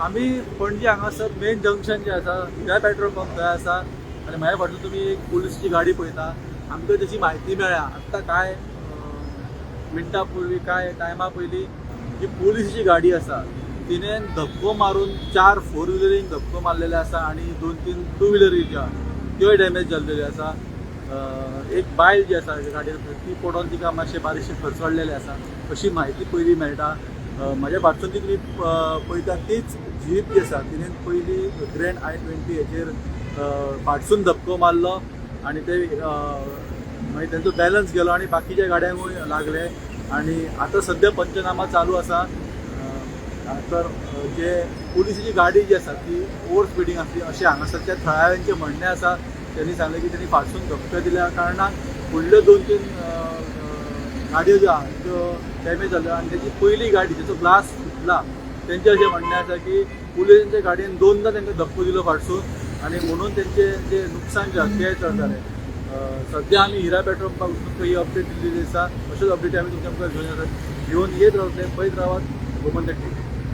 आम्ही पणजी हांगासर main junction J आसा त्या पेट्रोल पंप थंय आसा आनी म्हाज्या फाटल्यान तुमी एक पुलिसची गाडी पळयता. आमकां त्याची म्हायती मेळ्ळ्या आत्तां कांय मिनटां पयलीं कांय टायमा पयलीं जी पुलिसची गाडी आसा तिणें धक्को मारून 4 फोर व्हिलरींक धक्को मारलेले आसा आनी 2-3 टू व्हिलरी ज्यो त्योय डॅमेज जाल्लेल्यो आसा. एक बायल जी आसा गाडयेन ती पडोवन तिका मातशें बारीकशें खरचडलेलें आसा अशी म्हायती पयलीं मेळटा. म्हाज्या फाटसून ती तुमी पळयता तीच जीप जी आसा तिणें पयलीं ग्रँड i20 हेचेर फाटसून धक्को मारलो आनी ते मागीर तेंचो बॅलन्स गेलो आनी बाकीच्या गाड्यांकूय लागले आनी आतां सद्या पंचनामा चालू आसा. तर जे पुलिसाची गाडी जी आसा ती ओवर स्पिडींग आसली अशें हांगासरच्या थळाव्यांचें म्हणणें आसा. त्यांनी सांगलें की त्यांनी फाटसून धक्को दिल्या कारणान फुडल्यो 2-3 गाडयो ज्यो आहा त्यो डॅमेज जाल्यो आनी तेची पयली गाडी जेचो ग्लास फुटला तेंचें अशें म्हणणें आसा की पुलिसांच्या गाडयेन 2दा तांकां धक्को दिलो फाटसून आनी म्हणून तेंचें जें नुकसान जें आसा तें चड जालें. सद्या आमी हिरा पेट्रोल पंपाक तुमकां ही अपडेट दिल्ली आसा. अश्योच अपडेटी आमी तुमच्या मुखार घेवन येत रावतले. पळयत रावात गोमंतक टीव्ही.